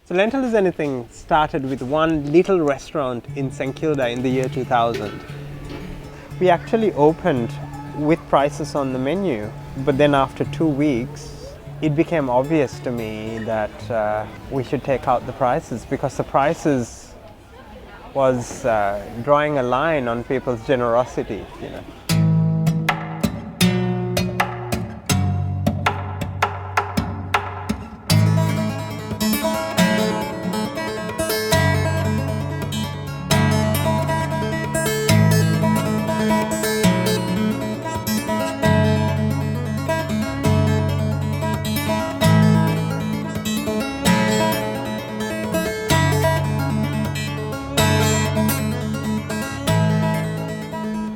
So Lentil is Anything started with one little restaurant in St Kilda in the year 2000. We actually opened with prices on the menu, but then after 2 weeks, it became obvious to me that we should take out the prices, because the prices was drawing a line on people's generosity, you know.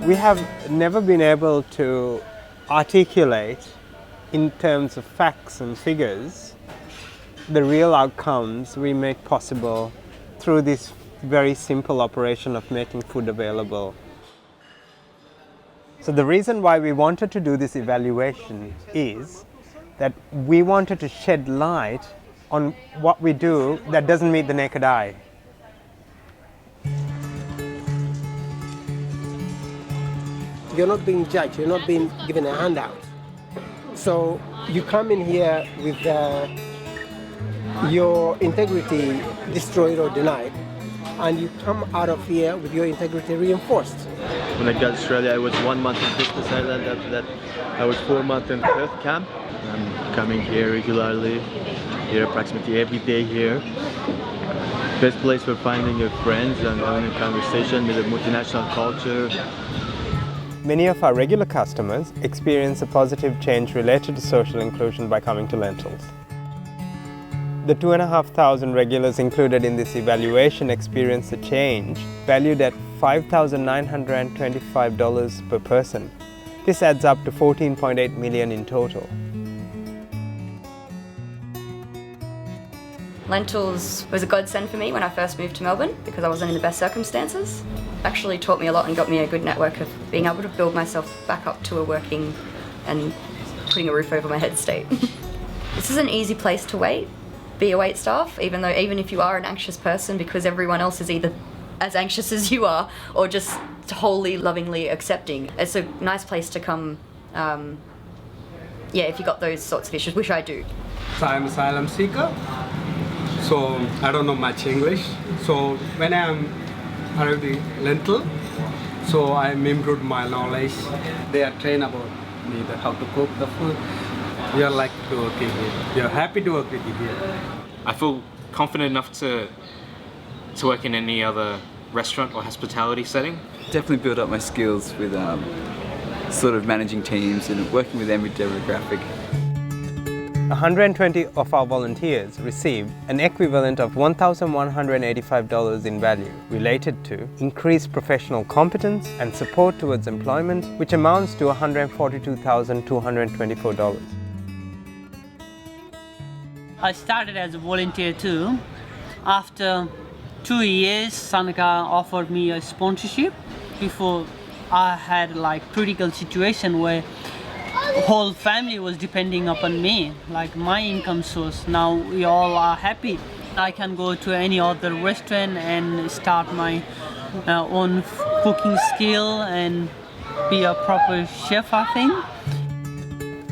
We have never been able to articulate in terms of facts and figures the real outcomes we make possible through this very simple operation of making food available. So the reason why we wanted to do this evaluation is that we wanted to shed light on what we do that doesn't meet the naked eye. You're not being judged, you're not being given a handout. So you come in here with your integrity destroyed or denied, and you come out of here with your integrity reinforced. When I got to Australia, I was 1 month in Christmas Island. After that, I was 4 months in Perth camp. I'm coming here regularly, here approximately every day here. Best place for finding your friends and having a conversation with a multinational culture. Many of our regular customers experience a positive change related to social inclusion by coming to Lentils. The 2,500 regulars included in this evaluation experienced a change valued at $5,925 per person. This adds up to $14.8 million in total. Lentils was a godsend for me when I first moved to Melbourne because I wasn't in the best circumstances. Actually taught me a lot and got me a good network of being able to build myself back up to a working and putting a roof over my head state. This is an easy place to be a wait staff, even if you are an anxious person, because everyone else is either as anxious as you are or just wholly lovingly accepting. It's a nice place to come, if you got those sorts of issues, which I do. So I'm an asylum seeker, so I don't know much English. So when I'm arrived in Lentil, so I improved my knowledge. They are trained about me, how to cook the food. We are like to work here. We are happy to work with you here. I feel confident enough to work in any other restaurant or hospitality setting. Definitely build up my skills with sort of managing teams and working with every demographic. 120 of our volunteers received an equivalent of $1,185 in value related to increased professional competence and support towards employment, which amounts to $142,224. I started as a volunteer too. After 2 years, Sanaka offered me a sponsorship. Before I had critical situation where whole family was depending upon me, like my income source. Now we all are happy. I can go to any other restaurant and start my own cooking skill and be a proper chef, I think.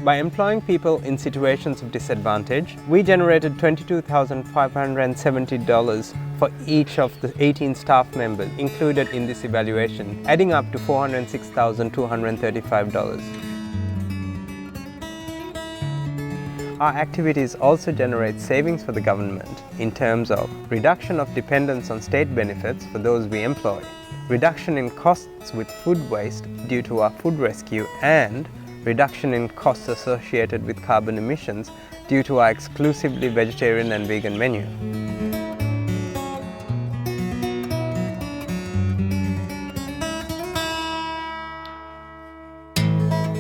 By employing people in situations of disadvantage, we generated $22,570 for each of the 18 staff members included in this evaluation, adding up to $406,235. Our activities also generate savings for the government in terms of reduction of dependence on state benefits for those we employ, reduction in costs with food waste due to our food rescue, and reduction in costs associated with carbon emissions due to our exclusively vegetarian and vegan menu.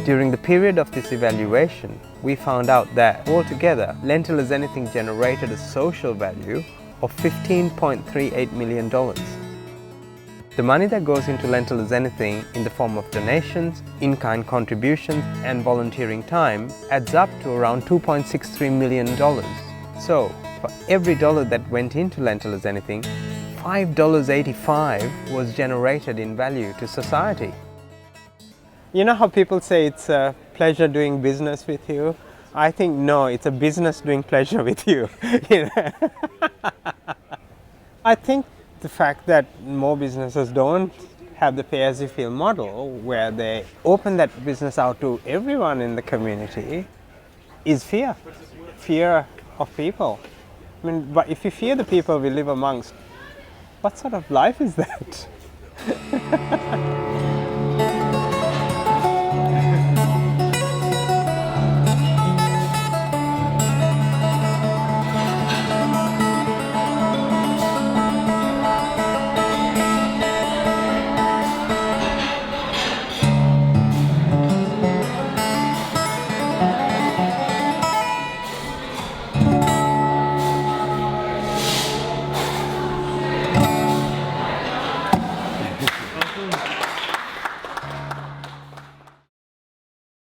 During the period of this evaluation, we found out that altogether, Lentil is Anything generated a social value of $15.38 million. The money that goes into Lentil is Anything in the form of donations, in-kind contributions and volunteering time adds up to around $2.63 million. So, for every dollar that went into Lentil as anything, $5.85 was generated in value to society. You know how people say it's a pleasure doing business with you? I think no, it's a business doing pleasure with you. You know? I think the fact that more businesses don't have the pay-as-you-feel model, where they open that business out to everyone in the community, is fear. Fear of people. I mean, but if you fear the people we live amongst, what sort of life is that?